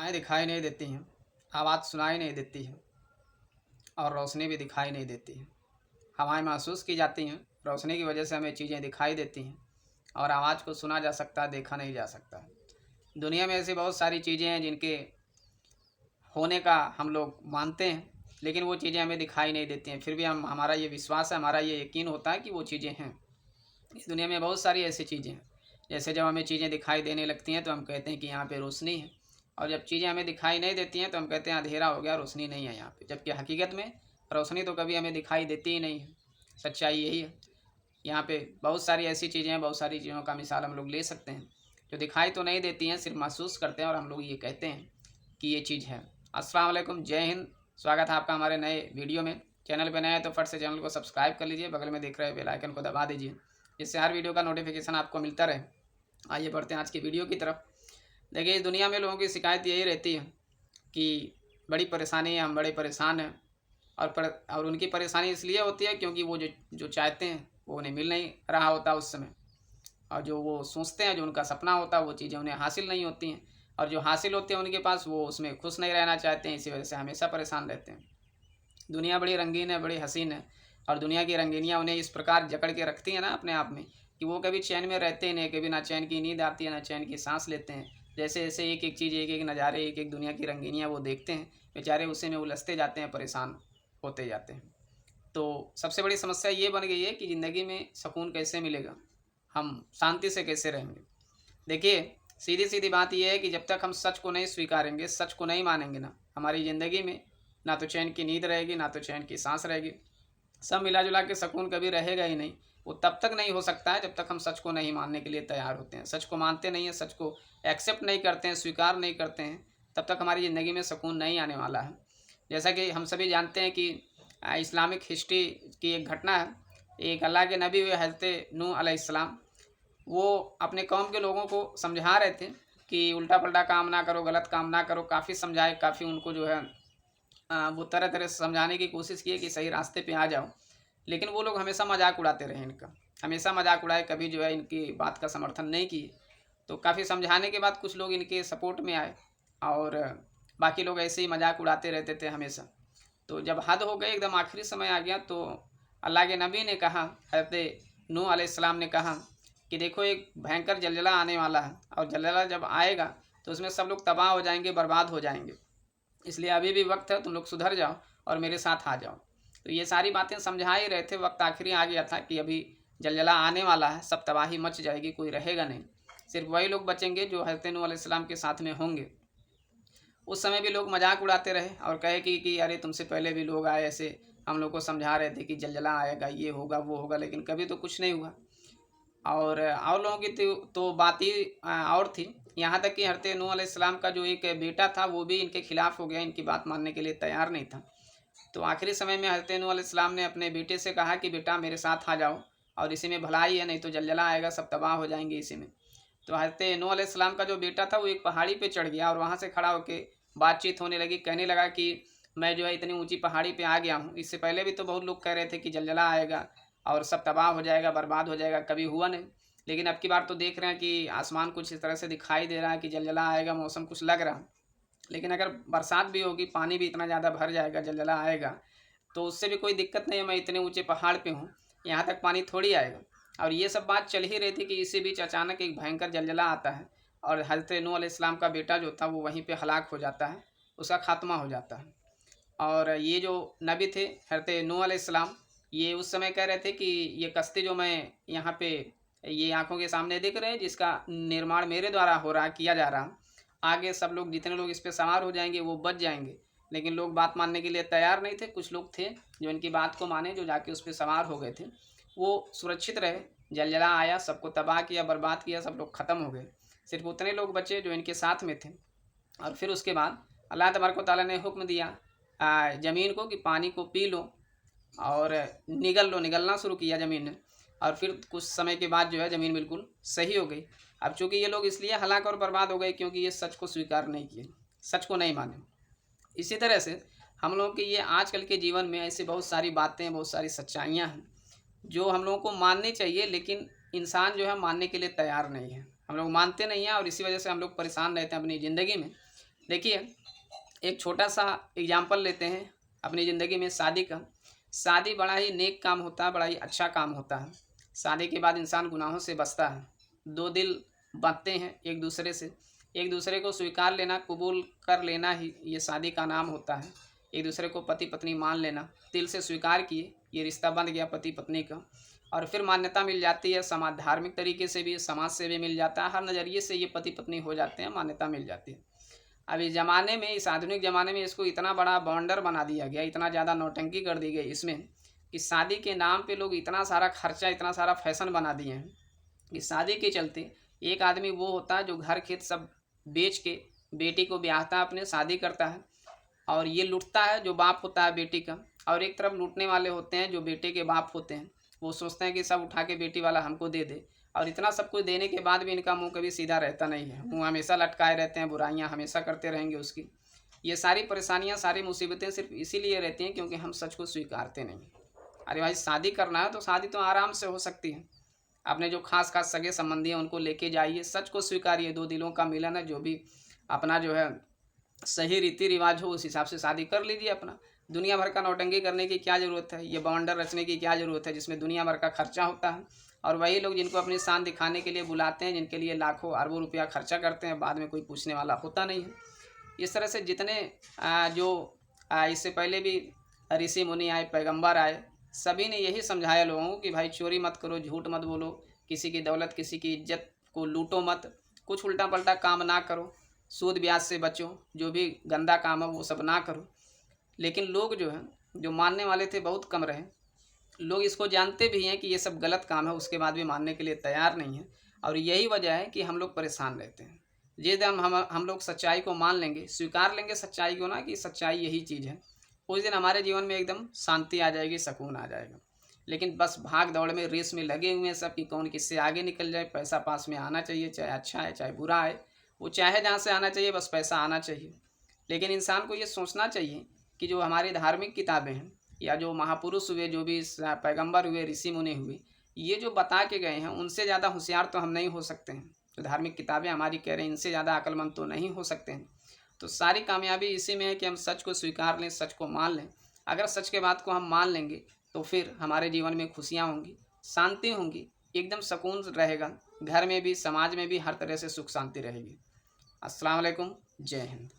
आँखें दिखाई नहीं देती हैं, आवाज़ सुनाई नहीं देती है और रोशनी भी दिखाई नहीं देती है। हवाएँ महसूस की जाती हैं, रोशनी की वजह से हमें चीज़ें दिखाई देती हैं और आवाज़ को सुना जा सकता है, देखा नहीं जा सकता है। दुनिया में ऐसी बहुत सारी चीज़ें हैं जिनके होने का हम लोग मानते हैं, लेकिन वो चीज़ें हमें दिखाई नहीं देती हैं। फिर भी हम हमारा ये विश्वास है, हमारा ये यकीन होता है कि वो चीज़ें हैं। इस दुनिया में बहुत सारी ऐसी चीज़ें हैं। जैसे जब हमें चीज़ें दिखाई देने लगती हैं तो हम कहते हैं कि यहाँ पे रोशनी है, और जब चीज़ें हमें दिखाई नहीं देती हैं तो हम कहते हैं अंधेरा हो गया, रोशनी नहीं है यहाँ पे। जबकि हकीकत में रोशनी तो कभी हमें दिखाई देती ही नहीं है। सच्चाई यही है। यहाँ पे बहुत सारी ऐसी चीज़ें हैं, बहुत सारी चीज़ों का मिसाल हम लोग ले सकते हैं जो दिखाई तो नहीं देती हैं, सिर्फ महसूस करते हैं और हम लोग ये कहते हैं कि ये चीज़ है। अस्सलाम वालेकुम, जय हिंद। स्वागत है आपका हमारे नए वीडियो में। चैनल पे नए हैं तो फट से चैनल को सब्सक्राइब कर लीजिए, बगल में दिख रहे बेल आइकन को दबा दीजिए, जिससे हर वीडियो का नोटिफिकेशन आपको मिलता रहे। आइए बढ़ते हैं आज की वीडियो की तरफ। देखिए, इस दुनिया में लोगों की शिकायत यही रहती है कि बड़ी परेशानी है, हम बड़े परेशान हैं। और उनकी परेशानी इसलिए होती है क्योंकि वो जो जो चाहते हैं वो उन्हें मिल नहीं रहा होता उस समय, और जो वो सोचते हैं, जो उनका सपना होता है, वो चीज़ें उन्हें हासिल नहीं होती हैं, और जो हासिल होती है उनके पास वो उसमें खुश नहीं रहना चाहते हैं। इसी वजह से हमेशा परेशान रहते हैं। दुनिया बड़ी रंगीन है, बड़ी हसीन है, और दुनिया की रंगीनियाँ उन्हें इस प्रकार जकड़ के रखती हैं ना अपने आप में, कि वो कभी चैन में रहते ही नहीं। कभी ना चैन की नींद आती है, ना चैन की सांस लेते हैं। जैसे जैसे एक एक चीज़, एक एक नज़ारे, एक एक दुनिया की रंगीनियाँ वो देखते हैं, बेचारे उसी में उलझते जाते हैं, परेशान होते जाते हैं। तो सबसे बड़ी समस्या ये बन गई है कि ज़िंदगी में सुकून कैसे मिलेगा, हम शांति से कैसे रहेंगे। देखिए, सीधी-सीधी बात ये है कि जब तक हम सच को नहीं स्वीकारेंगे, सच को नहीं मानेंगे ना, हमारी ज़िंदगी में ना तो चैन की नींद रहेगी, ना तो चैन की साँस रहेगी। सब मिला-जुला के सुकून कभी रहेगा ही नहीं। वो तब तक नहीं हो सकता है जब तक हम सच को नहीं मानने के लिए तैयार होते हैं। सच को मानते नहीं हैं, सच को एक्सेप्ट नहीं करते हैं, स्वीकार नहीं करते हैं, तब तक हमारी ज़िंदगी में सुकून नहीं आने वाला है। जैसा कि हम सभी जानते हैं कि इस्लामिक हिस्ट्री की एक घटना है। एक अल्लाह के नबी हुए हज़रत नूह अलैहिस्सलाम, वो अपने कौम के लोगों को समझा रहे थे कि उल्टा-पल्टा काम ना करो, गलत काम ना करो। काफ़ी समझाए, काफ़ी उनको जो है वो तरह-तरह से समझाने की कोशिश किए कि सही रास्ते पे आ जाओ। लेकिन वो लोग हमेशा मज़ाक उड़ाते रहे इनका, हमेशा मज़ाक उड़ाए, कभी जो है इनकी बात का समर्थन नहीं किए। तो काफ़ी समझाने के बाद कुछ लोग इनके सपोर्ट में आए, और बाकी लोग ऐसे ही मज़ाक उड़ाते रहते थे हमेशा। तो जब हद हो गई, एकदम आखिरी समय आ गया, तो अल्लाह के नबी ने कहा, हज़रत नूह अलैहिस्सलाम ने कहा कि देखो, एक भयंकर ज़लज़ला आने वाला है, और ज़लज़ला जब आएगा तो उसमें सब लोग तबाह हो जाएंगे, बर्बाद हो जाएंगे। इसलिए अभी भी वक्त है, तुम लोग सुधर जाओ और मेरे साथ आ जाओ। तो ये सारी बातें समझा ही रहे थे। वक्त आखिरी आ गया था कि अभी ज़लज़ला आने वाला है, सब तबाही मच जाएगी, कोई रहेगा नहीं। सिर्फ वही लोग बचेंगे जो हज़रत नूह अलैहिस्सलाम के साथ में होंगे। उस समय भी लोग मजाक उड़ाते रहे और कहे कि अरे, तुमसे पहले भी लोग आए, ऐसे हम लोग को समझा रहे थे कि ज़लज़ला आएगा, ये होगा, वो होगा, लेकिन कभी तो कुछ नहीं हुआ। और लोगों की तो बात ही और थी। यहाँ तक कि हज़रत नूह अलैहिस्सलाम का जो एक बेटा था वो भी इनके खिलाफ़ हो गया, इनकी बात मानने के लिए तैयार नहीं था। तो आखिरी समय में हज़रत नूह अलैहिस्सलाम ने अपने बेटे से कहा कि बेटा, मेरे साथ आ जाओ, और इसी में भलाई है, नहीं तो ज़लज़ला आएगा, सब तबाह हो जाएंगे इसी में। तो हज़रत नूह अलैहिस्सलाम का जो बेटा था वो एक पहाड़ी पे चढ़ गया, और वहाँ से खड़ा होके बातचीत होने लगी। कहने लगा कि मैं जो है इतनी ऊँची पहाड़ी पे आ गया हूँ। इससे पहले भी तो बहुत लोग कह रहे थे कि ज़लज़ला आएगा और सब तबाह हो जाएगा, बर्बाद हो जाएगा, कभी हुआ नहीं। लेकिन अब की बार तो देख रहे हैं कि आसमान कुछ इस तरह से दिखाई दे रहा है कि ज़लज़ला आएगा, मौसम कुछ लग रहा है। लेकिन अगर बरसात भी होगी, पानी भी इतना ज़्यादा भर जाएगा, ज़लज़ला आएगा, तो उससे भी कोई दिक्कत नहीं है। मैं इतने ऊँचे पहाड़ पे हूँ, यहाँ तक पानी थोड़ी आएगा। और ये सब बात चल ही रही थी कि इसी बीच अचानक एक भयंकर ज़लज़ला आता है, और हज़रत नूह अलैहिस्सलाम का बेटा जो था वो वहीं पे हलाक हो जाता है, उसका खात्मा हो जाता है। और ये जो नबी थे हज़रत नूह अलैहिस्सलाम, ये उस समय कह रहे थे कि ये कश्ती जो मैं यहाँ पे ये आँखों के सामने दिख रहे हैं, जिसका निर्माण मेरे द्वारा हो रहा, किया जा रहा, आगे सब लोग, जितने लोग इस पे सवार हो जाएंगे वो बच जाएंगे। लेकिन लोग बात मानने के लिए तैयार नहीं थे। कुछ लोग थे जो इनकी बात को माने, जो जाके उस पे सवार हो गए थे, वो सुरक्षित रहे। ज़लज़ला आया, सबको तबाह किया, बर्बाद किया, सब लोग ख़त्म हो गए। सिर्फ उतने लोग बचे जो इनके साथ में थे। और फिर उसके बाद अल्लाह तबारक व तआला ने हुक्म दिया ज़मीन को कि पानी को पी लो और निगल लो, निगलना शुरू किया ज़मीन ने। और फिर कुछ समय के बाद जो है ज़मीन बिल्कुल सही हो गई। अब चूँकि ये लोग इसलिए हलाक और बर्बाद हो गए क्योंकि ये सच को स्वीकार नहीं किए, सच को नहीं माने। इसी तरह से हम लोगों के ये आजकल के जीवन में ऐसी बहुत सारी बातें, बहुत सारी सच्चाइयाँ हैं जो हम लोगों को माननी चाहिए, लेकिन इंसान जो है मानने के लिए तैयार नहीं है। हम लोग मानते नहीं हैं, और इसी वजह से हम लोग परेशान रहते हैं अपनी ज़िंदगी में। देखिए, एक छोटा सा एग्जाम्पल लेते हैं अपनी ज़िंदगी में शादी का। शादी बड़ा ही नेक काम होता है, बड़ा ही अच्छा काम होता है। शादी के बाद इंसान गुनाहों से बचता है। दो दिल बांधते हैं एक दूसरे से, एक दूसरे को स्वीकार लेना, कबूल कर लेना ही ये शादी का नाम होता है। एक दूसरे को पति पत्नी मान लेना, दिल से स्वीकार किए, ये रिश्ता बन गया पति पत्नी का। और फिर मान्यता मिल जाती है, समाज धार्मिक तरीके से भी, समाज से भी मिल जाता है, हर नज़रिए से ये पति पत्नी हो जाते हैं, मान्यता मिल जाती है। अब इस ज़माने में, इस आधुनिक ज़माने में इसको इतना बड़ा बवंडर बना दिया गया, इतना ज़्यादा नौटंकी कर दी गई इसमें, कि शादी के नाम पे लोग इतना सारा खर्चा, इतना सारा फैशन बना दिए हैं कि शादी के चलते एक आदमी वो होता है जो घर खेत सब बेच के बेटी को ब्याहता है, अपने शादी करता है, और ये लूटता है जो बाप होता है बेटी का। और एक तरफ लूटने वाले होते हैं जो बेटे के बाप होते हैं, वो सोचते हैं कि सब उठा के बेटी वाला हमको दे दे। और इतना सब कुछ देने के बाद भी इनका मुंह कभी सीधा रहता नहीं है, मुंह हमेशा लटकाए रहते हैं, बुराइयां हमेशा करते रहेंगे उसकी। ये सारी परेशानियां, सारी मुसीबतें सिर्फ इसीलिए रहती हैं क्योंकि हम सच को स्वीकारते नहीं। अरे भाई, शादी करना है तो शादी तो आराम से हो सकती है। अपने जो खास खास सगे संबंधी हैं उनको लेके जाइए, सच को स्वीकारिए, दो दिलों का मिलन है, जो भी अपना जो है सही रीति रिवाज हो उस हिसाब से शादी कर लीजिए अपना। दुनिया भर का नौटंकी करने की क्या ज़रूरत है, ये बवंडर रचने की क्या ज़रूरत है जिसमें दुनिया भर का खर्चा होता है। और वही लोग जिनको अपनी शान दिखाने के लिए बुलाते हैं, जिनके लिए लाखों अरबों रुपया खर्चा करते हैं, बाद में कोई पूछने वाला होता नहीं है। इस तरह से जितने इससे पहले भी ऋषि मुनि आए, पैगंबर आए, सभी ने यही समझाया लोगों को कि भाई चोरी मत करो, झूठ मत बोलो, किसी की दौलत, किसी की इज्जत को लूटो मत, कुछ उल्टा पल्टा काम ना करो, सूद ब्याज से बचो, जो भी गंदा काम है वो सब ना करो। लेकिन लोग जो हैं, जो मानने वाले थे, बहुत कम रहे। लोग इसको जानते भी हैं कि ये सब गलत काम है, उसके बाद भी मानने के लिए तैयार नहीं है। और यही वजह है कि हम लोग परेशान रहते हैं। जिस दिन हम लोग सच्चाई को मान लेंगे, स्वीकार लेंगे सच्चाई को, ना कि सच्चाई यही चीज़ है, उस दिन हमारे जीवन में एकदम शांति आ जाएगी, सुकून आ जाएगा। लेकिन बस भाग दौड़ में, रेस में लगे हुए हैं सब कि कौन किससे आगे निकल जाए। पैसा पास में आना चाहिए, चाहे अच्छा है चाहे बुरा है, वो चाहे जहाँ से आना चाहिए, बस पैसा आना चाहिए। लेकिन इंसान को ये सोचना चाहिए कि जो हमारी धार्मिक किताबें हैं, या जो महापुरुष हुए, जो भी पैगंबर हुए, ऋषि मुनि हुए, ये जो बता के गए हैं, उनसे ज़्यादा होशियार तो हम नहीं हो सकते हैं। जो धार्मिक किताबें हमारी कह रहे हैं, इनसे ज़्यादा अक्लमंद तो नहीं हो सकते हैं। तो सारी कामयाबी इसी में है कि हम सच को स्वीकार लें, सच को मान लें। अगर सच के बात को हम मान लेंगे तो फिर हमारे जीवन में खुशियाँ होंगी, शांति होंगी, एकदम सुकून रहेगा। घर में भी, समाज में भी हर तरह से सुख शांति रहेगी। अस्सलाम वालेकुम, जय हिंद।